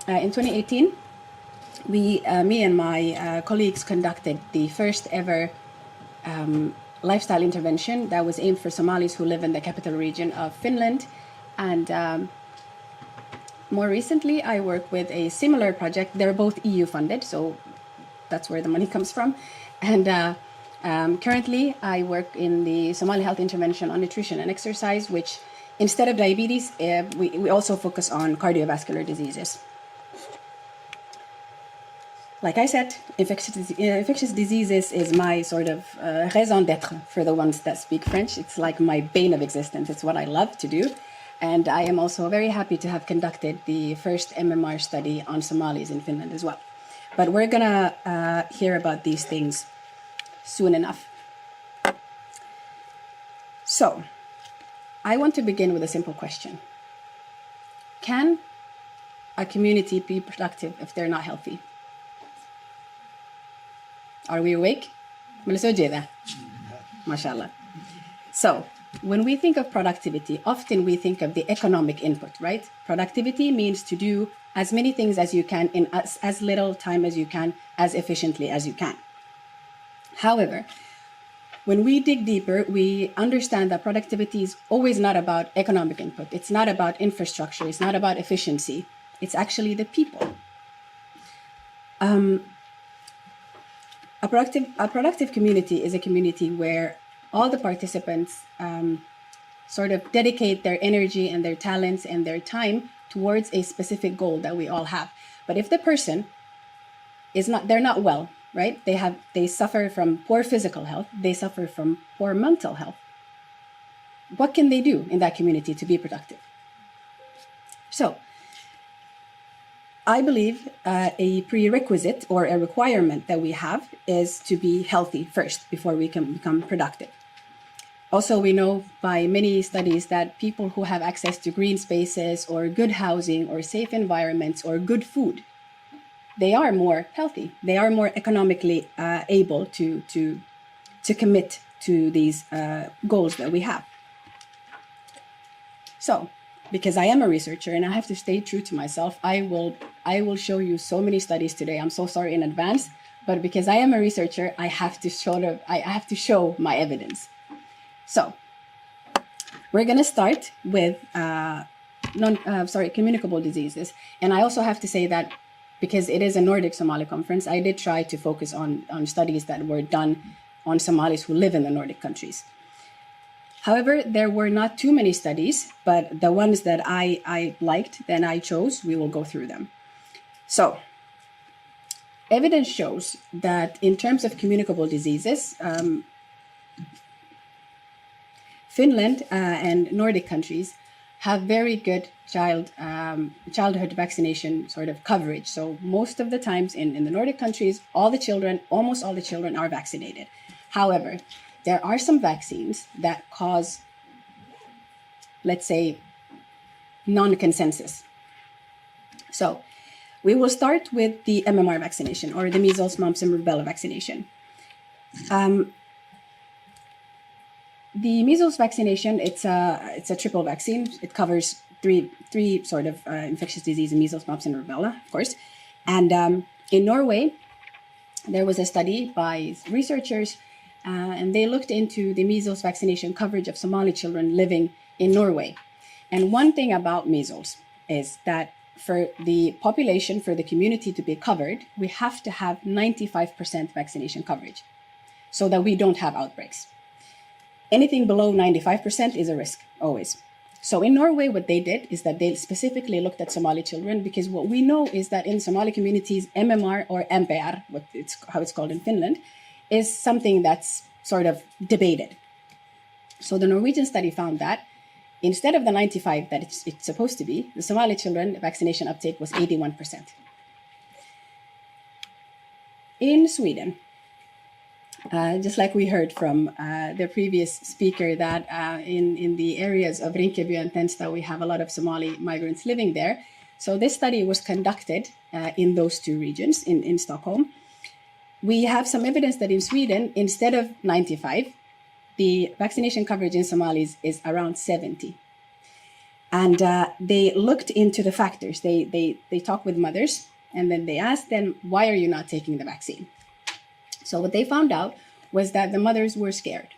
in 2018, me and my colleagues conducted the first ever lifestyle intervention that was aimed for Somalis who live in the capital region of Finland. And more recently, I work with a similar project. They're both EU funded, so that's where the money comes from. And currently, I work in the Somali Health Intervention on Nutrition and Exercise, which instead of diabetes, we also focus on cardiovascular diseases. Like I said, infectious diseases is my sort of raison d'être for the ones that speak French. It's like my bane of existence. It's what I love to do. And I am also very happy to have conducted the first MMR study on Somalis in Finland as well. But we're going to hear about these things soon enough. So, I want to begin with a simple question. Can a community be productive if they're not healthy? Are we awake? MashaAllah. So, when we think of productivity, often we think of the economic input, right? Productivity means to do as many things as you can in as little time as you can, as efficiently as you can. However, when we dig deeper, we understand that productivity is always not about economic input. It's not about infrastructure. It's not about efficiency. It's actually the people. A productive community is a community where all the participants sort of dedicate their energy and their talents and their time towards a specific goal that we all have. But if the person they're not well, right? They suffer from poor physical health. They suffer from poor mental health. What can they do in that community to be productive? So, I believe a prerequisite or a requirement that we have is to be healthy first before we can become productive. Also, we know by many studies that people who have access to green spaces or good housing or safe environments or good food, they are more healthy. They are more economically able to commit to these goals that we have. So, because I am a researcher and I have to stay true to myself, I will show you so many studies today. I'm so sorry in advance, but because I am a researcher, I have to show my evidence. So, we're going to start with communicable diseases. And I also have to say that because it is a Nordic Somali conference, I did try to focus on studies that were done on Somalis who live in the Nordic countries. However, there were not too many studies, but the ones that I liked, then I chose, we will go through them. So, evidence shows that in terms of communicable diseases, Finland and Nordic countries have very good childhood vaccination sort of coverage. So most of the times in the Nordic countries, almost all the children are vaccinated. However, there are some vaccines that cause, let's say, non-consensus. So we will start with the MMR vaccination, or the measles, mumps, and rubella vaccination. The measles vaccination, it's a triple vaccine. It covers three sort of infectious disease: measles, mumps, and rubella, of course. And in Norway, there was a study by researchers, and they looked into the measles vaccination coverage of Somali children living in Norway. And one thing about measles is that for the population, for the community to be covered, we have to have 95% vaccination coverage so that we don't have outbreaks. Anything below 95% is a risk, always. So in Norway, what they did is that they specifically looked at Somali children, because what we know is that in Somali communities, MMR or MPR, how it's called in Finland, is something that's sort of debated. So the Norwegian study found that instead of the 95 that it's supposed to be, the Somali children vaccination uptake was 81%. In Sweden, just like we heard from the previous speaker, that in the areas of Rinkeby and Tensta, we have a lot of Somali migrants living there. So this study was conducted in those two regions in Stockholm. We have some evidence that in Sweden, instead of 95, the vaccination coverage in Somalis is around 70. And they looked into the factors. They talked with mothers, and then they asked them, why are you not taking the vaccine? So what they found out was that the mothers were scared.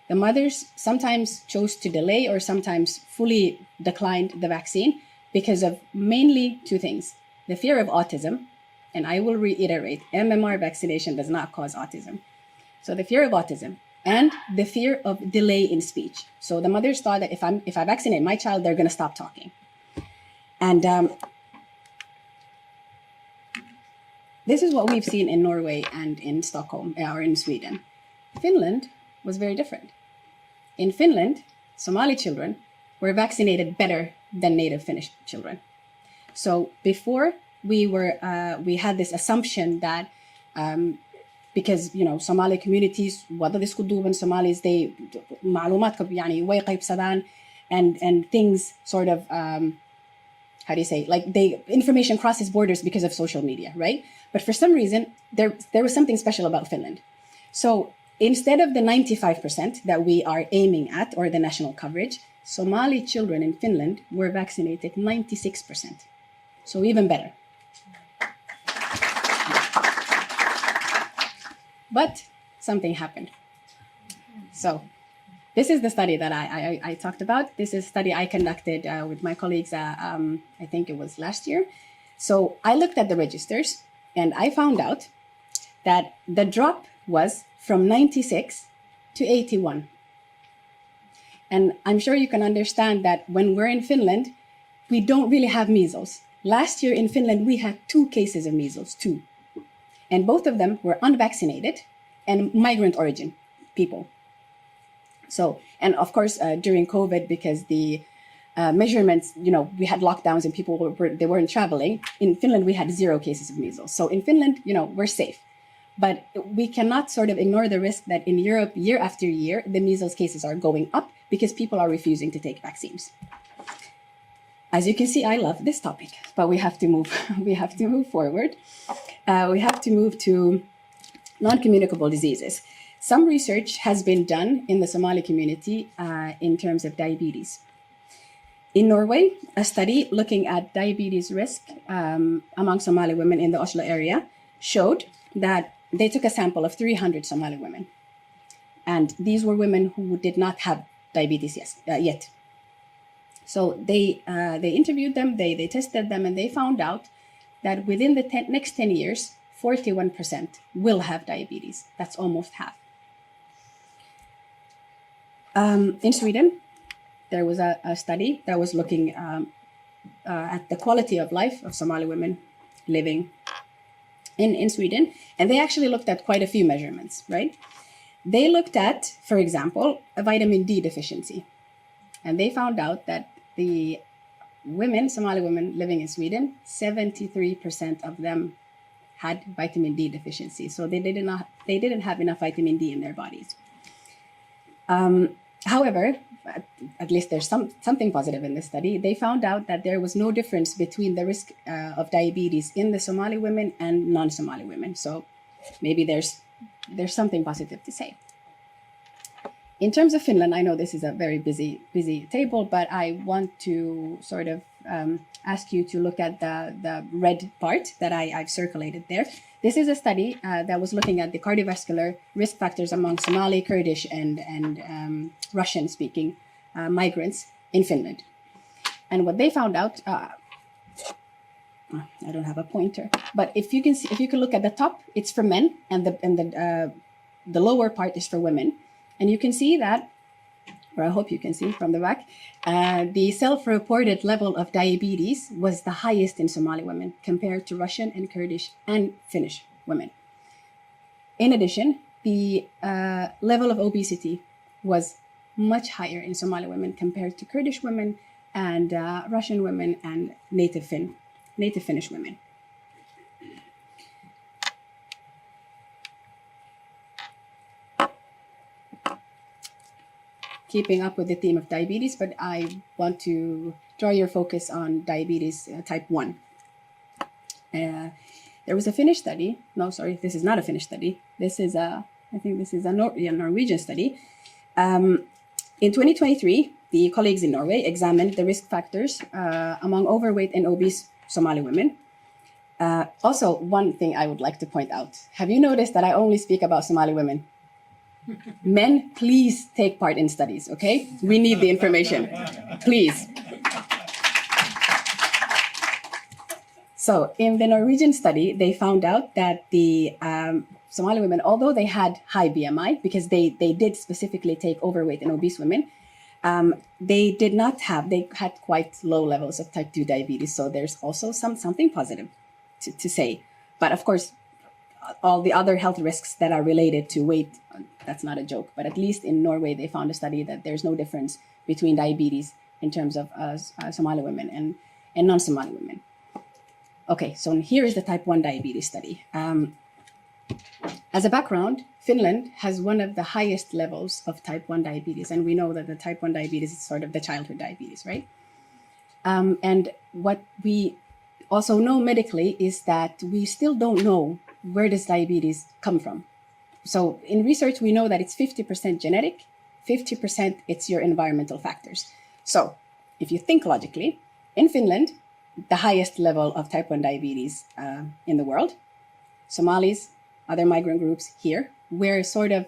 The mothers sometimes chose to delay or sometimes fully declined the vaccine because of mainly two things: the fear of autism, and I will reiterate, MMR vaccination does not cause autism. So the fear of autism and the fear of delay in speech. So the mothers thought that if I vaccinate my child, they're going to stop talking. And this is what we've seen in Norway and in Stockholm or in Sweden. Finland was very different. In Finland, Somali children were vaccinated better than native Finnish children. So before we had this assumption that because Somali communities wada isku duuban Somalis, they معلومات يعني way qaybsadaan and things sort of how do you say, like information crosses borders because of social media, right? But for some reason there was something special about Finland. So instead of the 95% that we are aiming at, or the national coverage, Somali children in Finland were vaccinated 96%. So even better. But something happened. So this is the study that I talked about. This is a study I conducted with my colleagues, I think it was last year. So I looked at the registers and I found out that the drop was from 96 to 81. And I'm sure you can understand that when we're in Finland, we don't really have measles. Last year in Finland, we had 2 cases of measles, 2. And both of them were unvaccinated and migrant origin people. So, and of course, during COVID, because the measurements, we had lockdowns and people they weren't traveling. In Finland, we had 0 cases of measles. So in Finland, we're safe. But we cannot sort of ignore the risk that in Europe, year after year, the measles cases are going up because people are refusing to take vaccines. As you can see, I love this topic, but we have to move. We have to move forward. We have to move to non-communicable diseases. Some research has been done in the Somali community in terms of diabetes. In Norway, a study looking at diabetes risk among Somali women in the Oslo area showed that they took a sample of 300 Somali women. And these were women who did not have diabetes yet. So they interviewed them, they tested them, and they found out that within the next 10 years, 41% will have diabetes. That's almost half. In Sweden, there was a study that was looking at the quality of life of Somali women living in Sweden. And they actually looked at quite a few measurements, right? They looked at, for example, a vitamin D deficiency. And they found out that the Somali women living in Sweden, 73% of them had vitamin D deficiency. So they didn't have enough vitamin D in their bodies. However, at least there's something positive in this study. They found out that there was no difference between the risk of diabetes in the Somali women and non-Somali women. So maybe there's something positive to say. In terms of Finland, I know this is a very busy table, but I want to sort of ask you to look at the red part that I've circulated there. This is a study that was looking at the cardiovascular risk factors among Somali, Kurdish, and Russian-speaking migrants in Finland. And what they found out, I don't have a pointer, but if you can look at the top, it's for men, and the lower part is for women. And you can see that, or I hope you can see from the back, the self-reported level of diabetes was the highest in Somali women compared to Russian and Kurdish and Finnish women. In addition, the level of obesity was much higher in Somali women compared to Kurdish women and Russian women and native Finnish women. Keeping up with the theme of diabetes, but I want to draw your focus on diabetes type 1. There was a Finnish study. No, sorry, this is not a Finnish study. This is I think this is a Norwegian study. In 2023, the colleagues in Norway examined the risk factors among overweight and obese Somali women. Also, one thing I would like to point out. Have you noticed that I only speak about Somali women? Men, please take part in studies, okay? We need the information, please. So in the Norwegian study, they found out that the Somali women, although they had high BMI, because they did specifically take overweight and obese women, they had quite low levels of type 2 diabetes. So there's also something positive to say. But of course, all the other health risks that are related to weight, that's not a joke. But at least in Norway, they found a study that there's no difference between diabetes in terms of Somali women and non-Somali women. Okay, so here is the type 1 diabetes study. As a background, Finland has one of the highest levels of type 1 diabetes. And we know that the type 1 diabetes is sort of the childhood diabetes, right? And what we also know medically is that we still don't know where does diabetes come from. So in research, we know that it's 50% genetic, 50% it's your environmental factors. So if you think logically, in Finland, the highest level of type 1 diabetes in the world, Somalis, other migrant groups here, we're sort of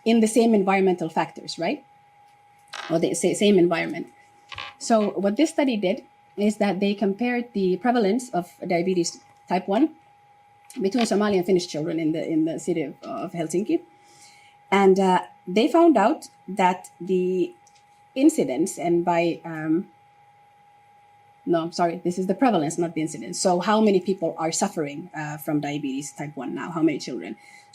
in the same environmental factors, right? Or the same environment. So what this study did is that they compared the prevalence of diabetes type 1 between Somali and Finnish children in the city of Helsinki. And they found out that the incidence, and by this is the prevalence, not the incidence. So how many people are suffering from diabetes type 1 now? How many children?